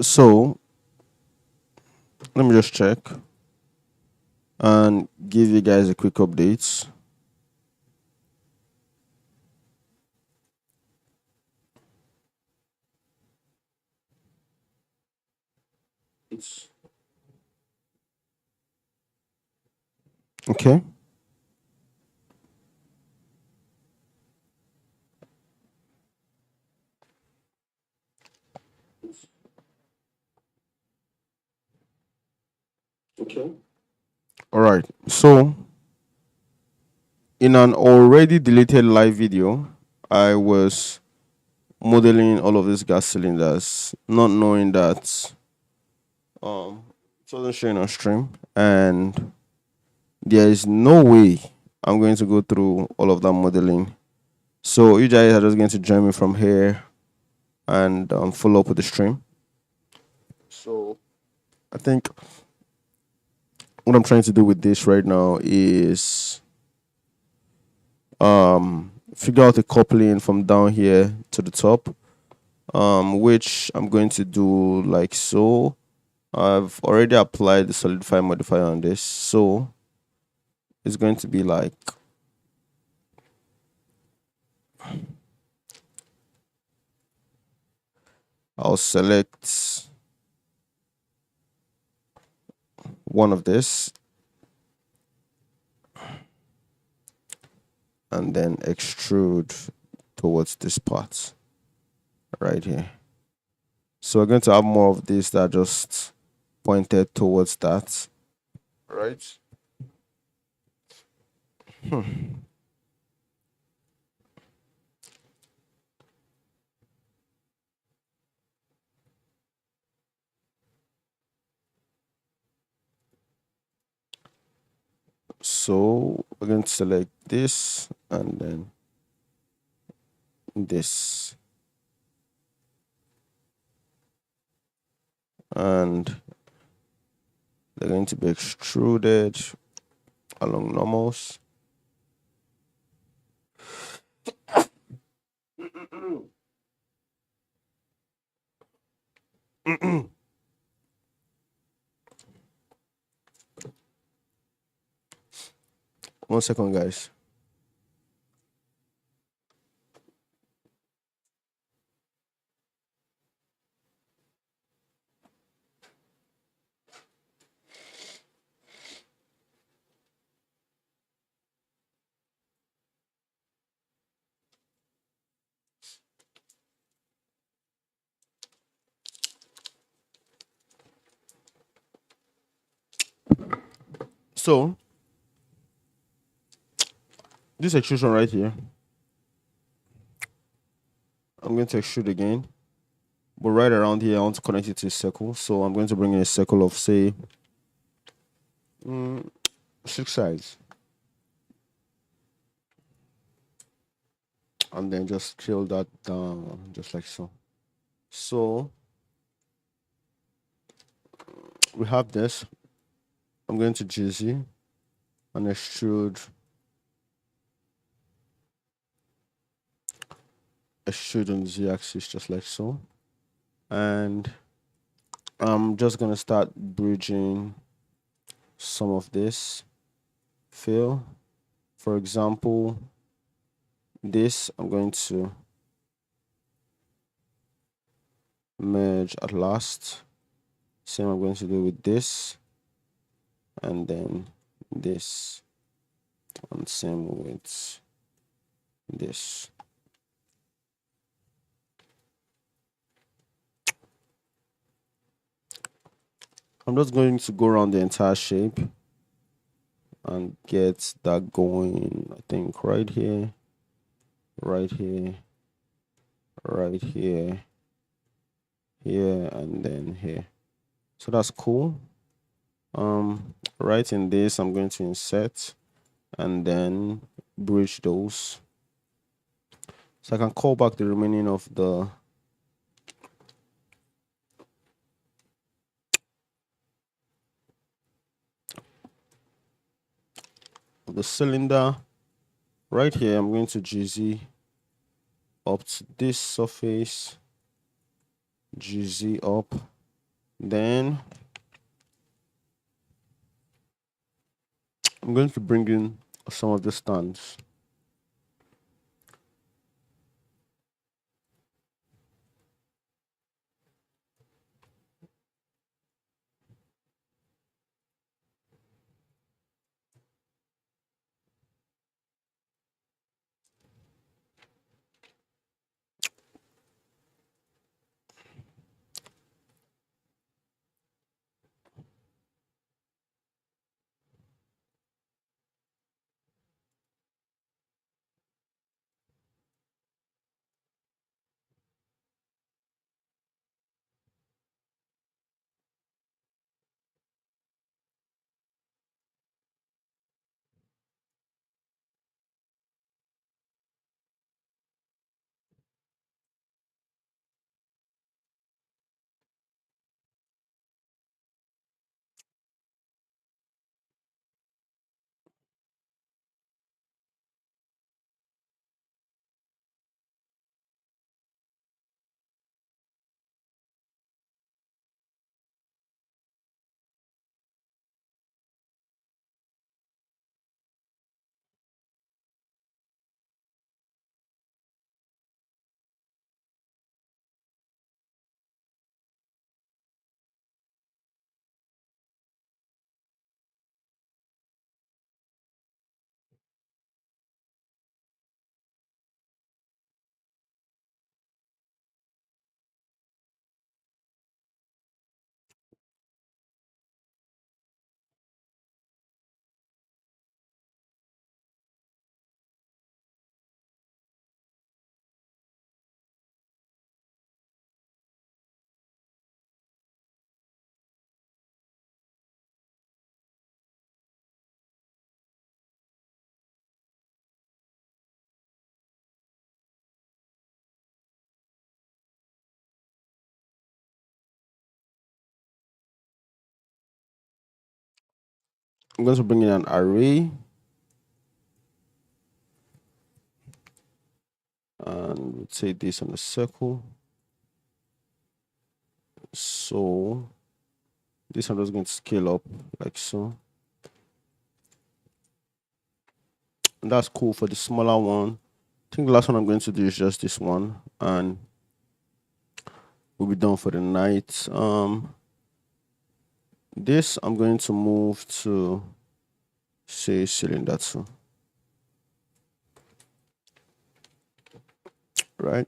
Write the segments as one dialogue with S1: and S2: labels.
S1: So let me just check and give you guys a quick update. Okay. Okay. All right. So in an already deleted live video, I was modeling all of these gas cylinders, not knowing that it wasn't showing on stream, and there is no way I'm going to go through all of that modeling. So you guys are just going to join me from here and follow up with the stream. So I think what I'm trying to do with this right now is figure out a coupling from down here to the top, which I'm going to do like so. I've already applied the solidify modifier on this, so it's going to be like I'll select one of this and then extrude towards this part right here. So we're going to have more of this that just pointed towards that, right? So we're going to select this and then this, and they're going to be extruded along normals. One second, guys. So this extrusion right here, I'm going to extrude again, but right around here I want to connect it to a circle. So I'm going to bring in a circle of say 6 sides, and then just scale that down just like so. So we have this. I'm going to GZ and extrude on the z-axis just like so, and I'm just going to start bridging some of this fill. For example, this I'm going to merge at last. Same I'm going to do with this, and then this, and same with this. I'm just going to go around the entire shape and get that going. I think right here, right here, right here, here, and then here. So that's cool. Right in this, I'm going to insert and then bridge those. So I can call back the remaining of the cylinder. Right here, I'm going to GZ up to this surface, GZ up, Then I'm going to bring in some of the stands. I'm going to bring in an array, and we'll say this on a circle. So this I'm just going to scale up like so. And that's cool for the smaller one. I think the last one I'm going to do is just this one, and we'll be done for the night. This I'm going to move to say cylinder 2. Right?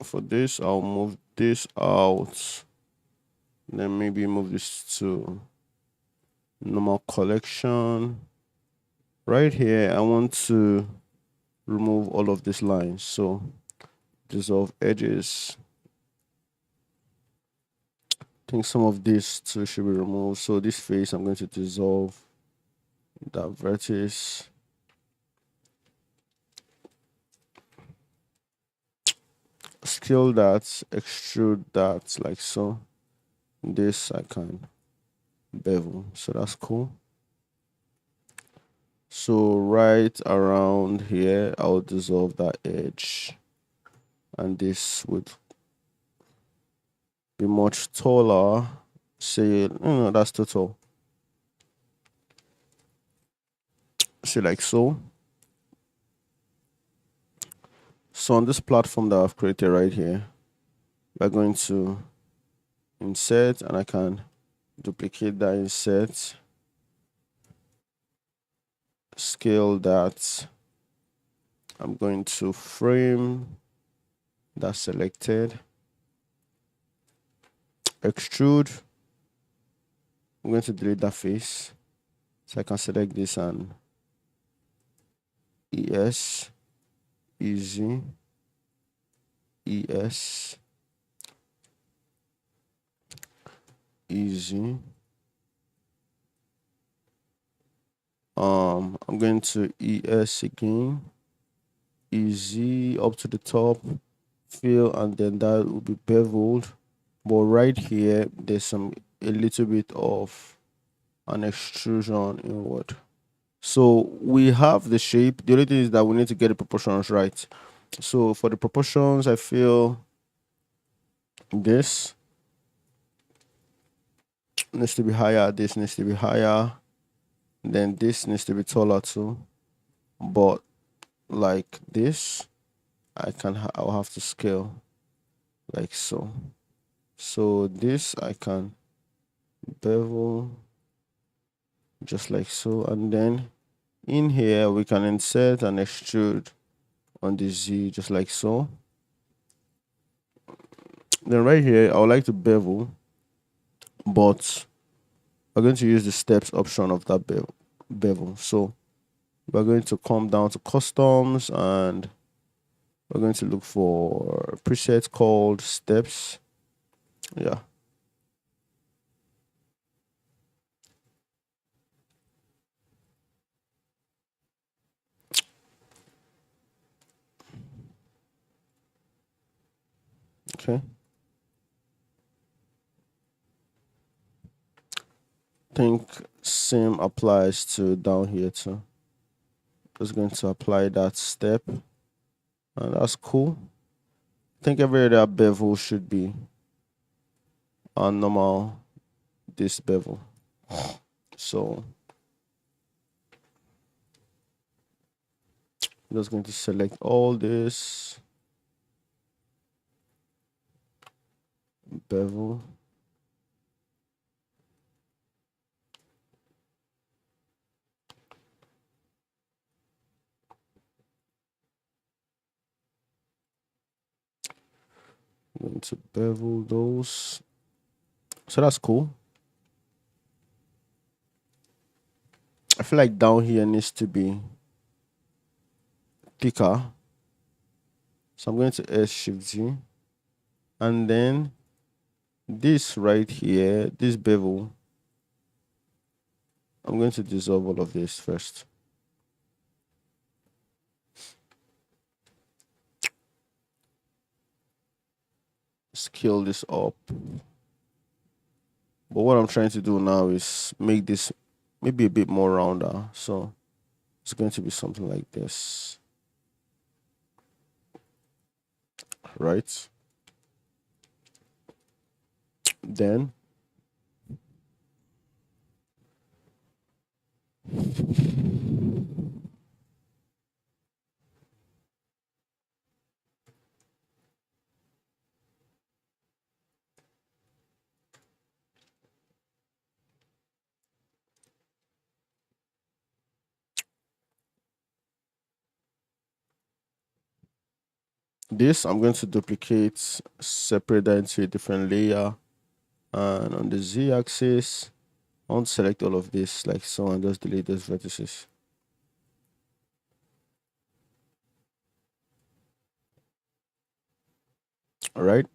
S1: For this, I'll move this out. Then maybe move this to normal collection. Right here, I want to remove all of these lines. So dissolve edges. I think some of this too should be removed. So this face, I'm going to dissolve that vertex. Scale that, extrude that like so. This I can bevel. So that's cool. So right around here, I'll dissolve that edge. And this would be much taller. Say, no, that's too tall. Say like so. So on this platform that I've created right here, we're going to insert, and I can duplicate that insert, scale that. I'm going to frame that selected, extrude. I'm going to delete that face. So I can select this and ES, easy, ES, easy. I'm going to ES again, easy up to the top, fill, and then that will be beveled. But right here, there's a little bit of an extrusion inward. So we have the shape. The only thing is that we need to get the proportions right. So for the proportions, I feel This needs to be higher, this needs to be higher, then this needs to be taller too. But like this, I'll have to scale like so. So this I can bevel just like so, and then in here we can insert and extrude on the Z just like so. Then right here I would like to bevel, but we're going to use the steps option of that bevel. So we're going to come down to customs, and we're going to look for a preset called steps. Yeah. Okay. Think same applies to down here too. Just going to apply that step, and that's cool. I think every other bevel should be a normal this bevel. So I'm just going to select all this bevel. I'm going to bevel those. So that's cool. I feel like down here needs to be thicker. So I'm going to S Shift Z. And then this right here, this bevel, I'm going to dissolve all of this first. Scale this up. But what I'm trying to do now is make this maybe a bit more rounder. So it's going to be something like this. Right? Then this I'm going to duplicate, separate that into a different layer. And on the Z axis, I want to select all of this like so and just delete those vertices. All right.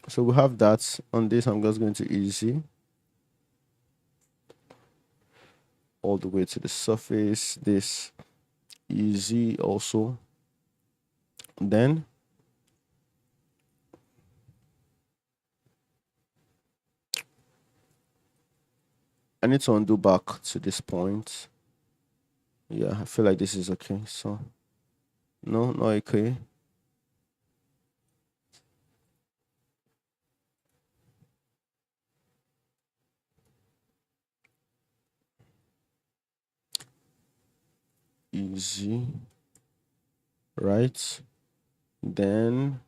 S1: So we have that. On this, I'm just going to easy all the way to the surface. This easy also. Then I need to undo back to this point. Yeah, I feel like this is okay. So no, not okay. Easy. Right. Then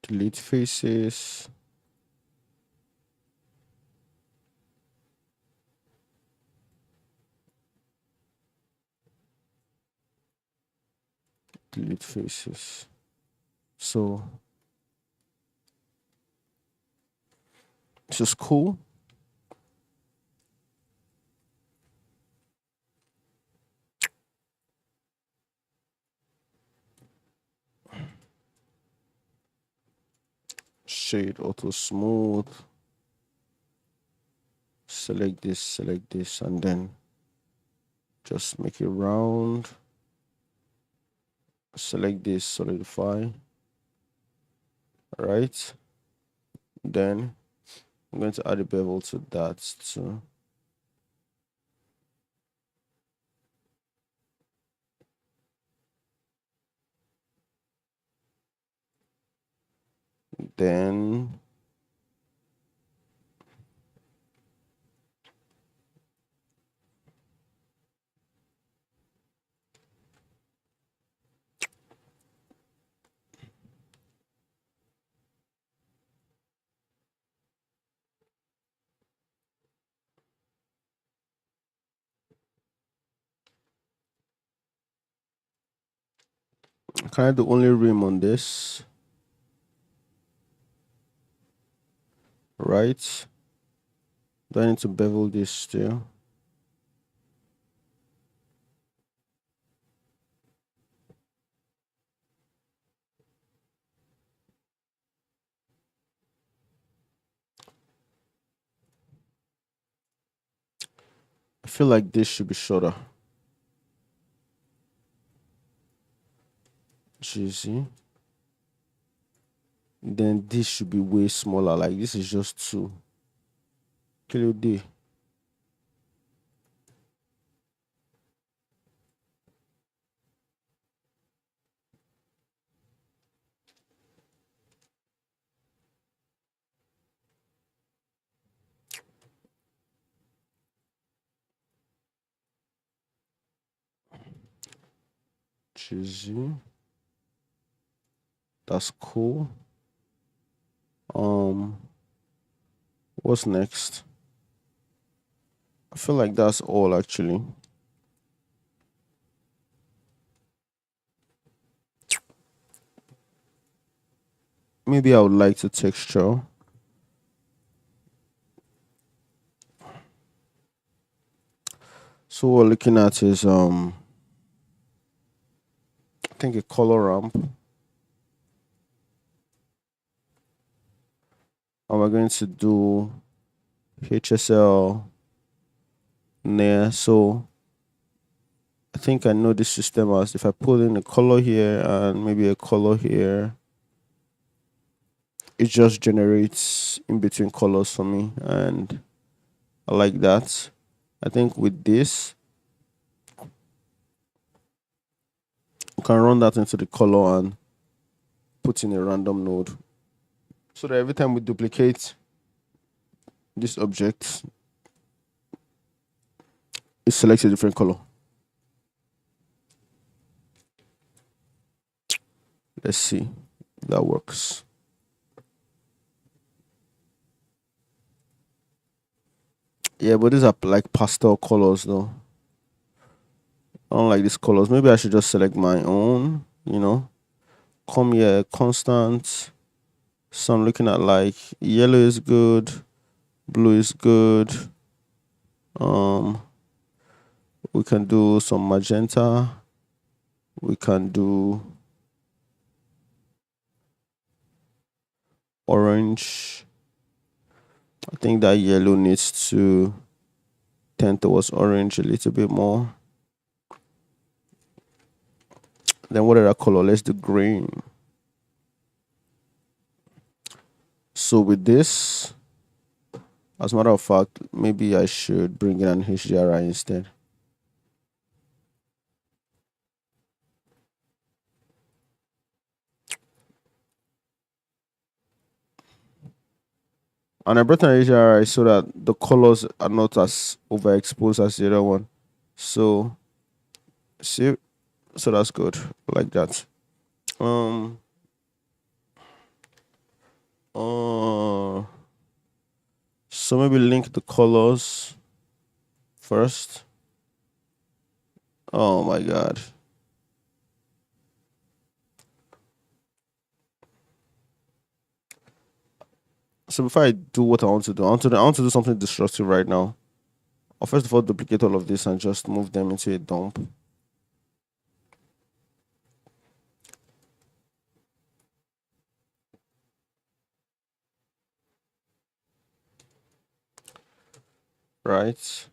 S1: delete faces. Delete faces. So this is cool. shade auto smooth, select this, and then just make it round. Select this, solidify. All right. Then I'm going to add a bevel to that too. Then kind of the only rim on this, right? Do I need to bevel this still? I feel like this should be shorter. Juicy. Then this should be way smaller. Like this is just 2. Kilo D. Juicy. That's cool. What's next? I feel like that's all actually. Maybe I would like to texture. So what we're looking at is I think a color ramp. And we're going to do HSL near. So I think I know this system as if I put in a color here and maybe a color here, it just generates in between colors for me, and I like that. I think with this, you can run that into the color and put in a random node. So that every time we duplicate this object, it selects a different color. Let's see if that works. Yeah, but these are like pastel colors though. I don't like these colors. Maybe I should just select my own, Come here, constant. So I'm looking at like yellow is good, blue is good. We can do some magenta. We can do orange. I think that yellow needs to tend towards orange a little bit more. Then what other color? Let's do green. So with this, as a matter of fact, maybe I should bring in an HDRI instead. And I brought an HDRI so that the colors are not as overexposed as the other one. So, see, so that's good, like that. So maybe link the colors first. Oh my god. So before I do what I want to do, I want to do something destructive right now. I'll first of all duplicate all of this and just move them into a dump. right?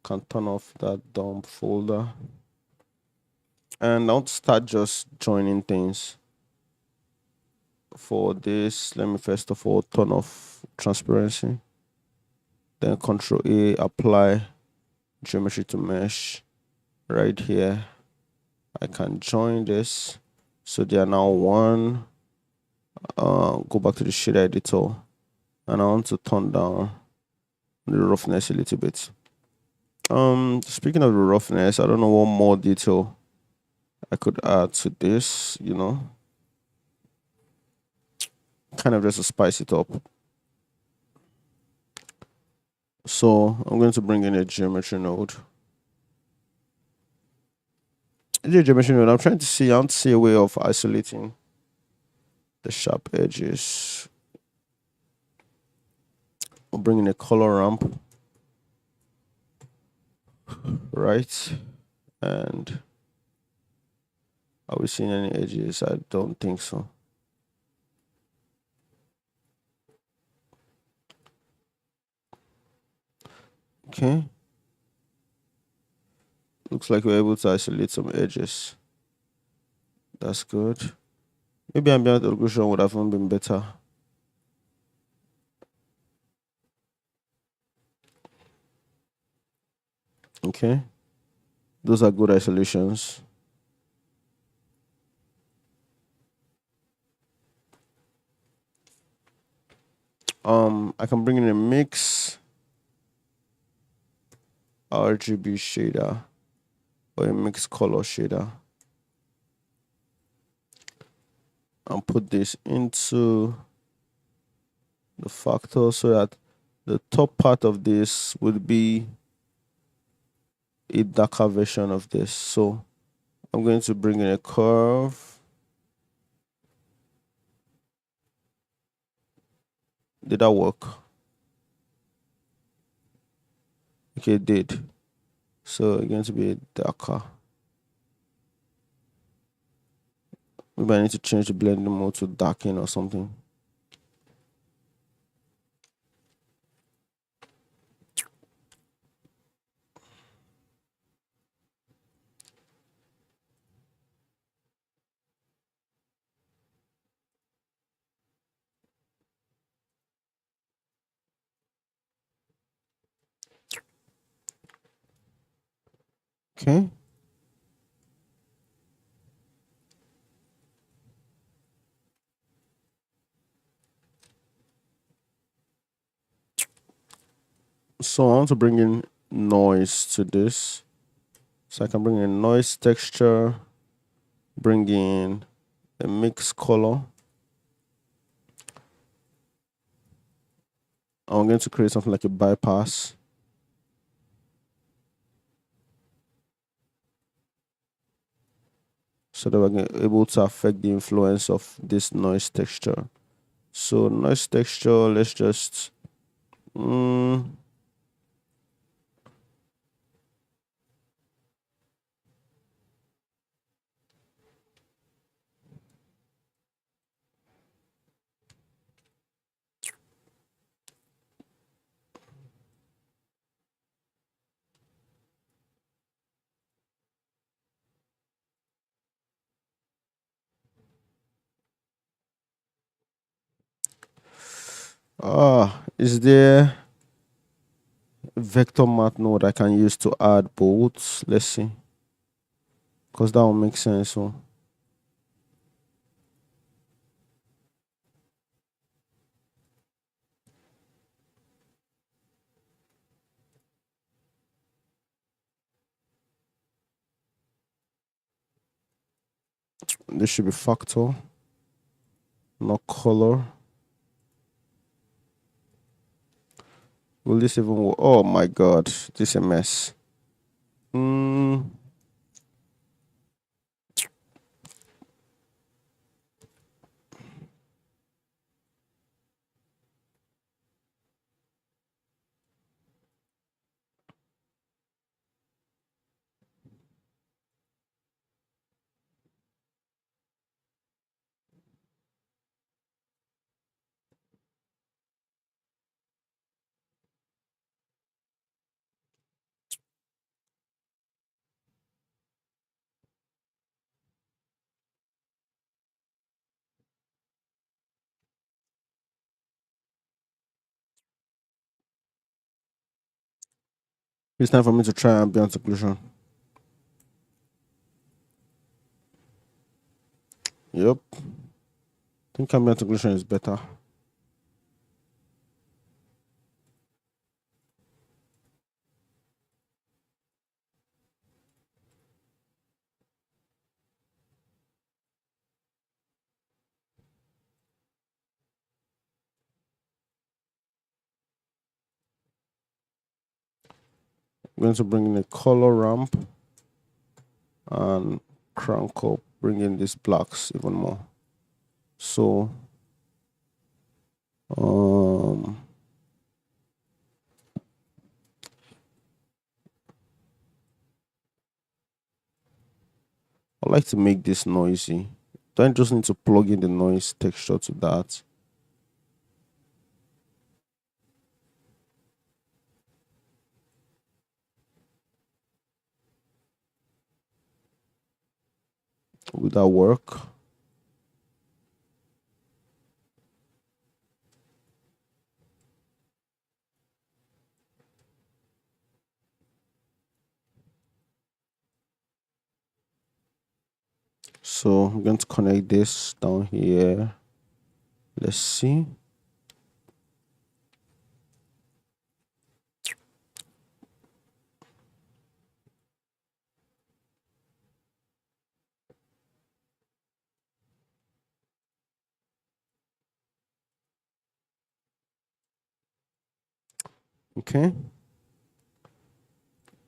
S1: Can turn off that dump folder. And I'll start just joining things. For this, let me first of all turn off transparency. Then Control A, apply geometry to mesh. Right here, I can join this. So they are now one. Go back to the shader editor, and I want to turn down the roughness a little bit. Speaking of the roughness, I don't know what more detail I could add to this, kind of just to spice it up. So I'm going to bring in a geometry node. Geometry node, I'm trying to see, I want to see a way of isolating the sharp edges. I'll bring in a color ramp, right? And are we seeing any edges? I don't think so. Okay. Looks like we're able to isolate some edges. That's good. Maybe ambient occlusion would have been better. Okay. Those are good isolations. I can bring in a mix RGB shader or a mixed color shader and put this into the factor so that the top part of this would be a darker version of this. So I'm going to bring in a curve. Did that work? Okay, it did. So it's going to be darker. Maybe I need to change the blending mode to darken or something. Okay. So I want to bring in noise to this. So I can bring in noise texture, bring in a mix color. I'm going to create something like a bypass. So that we're able to affect the influence of this noise texture. So noise texture, let's just is there a vector math node I can use to add bolts? Let's see. Because that will make sense. So this should be factor, not color. Will this even work? Oh my god, this is a mess. It's time for me to try ambient occlusion. Yep. I think ambient occlusion is better. I'm going to bring in a color ramp and crank up, bring in these blacks even more. So I like to make this noisy. Don't just need to plug in the noise texture to that. Will that work? So I'm going to connect this down here. Let's see. Okay.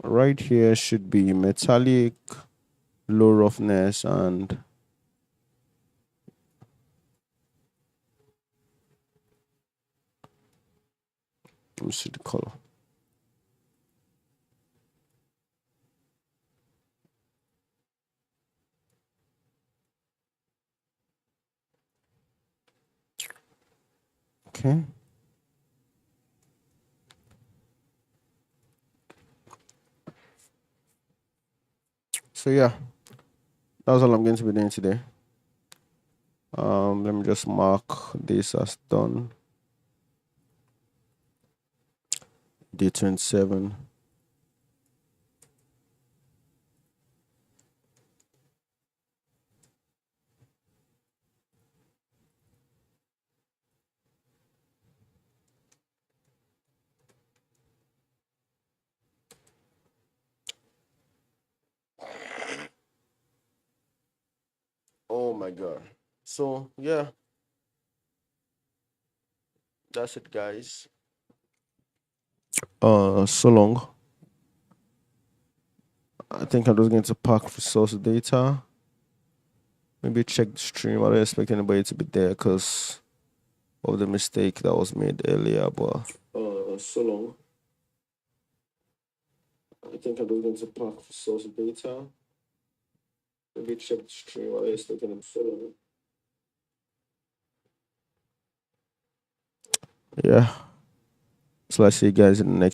S1: Right here should be metallic, low roughness, and let me see the color. Okay. So yeah, that's all I'm going to be doing today. Let me just mark this as done. Day 27. Oh my god. So yeah, that's it guys. So long. I think I'm just going to pack for source data. Maybe check the stream. I don't expect anybody to be there because of the mistake that was made earlier, but so long. I think I'm just going to pack for source data. Maybe check the stream. I don't expect anybody so long. Yeah. So I see you guys in the next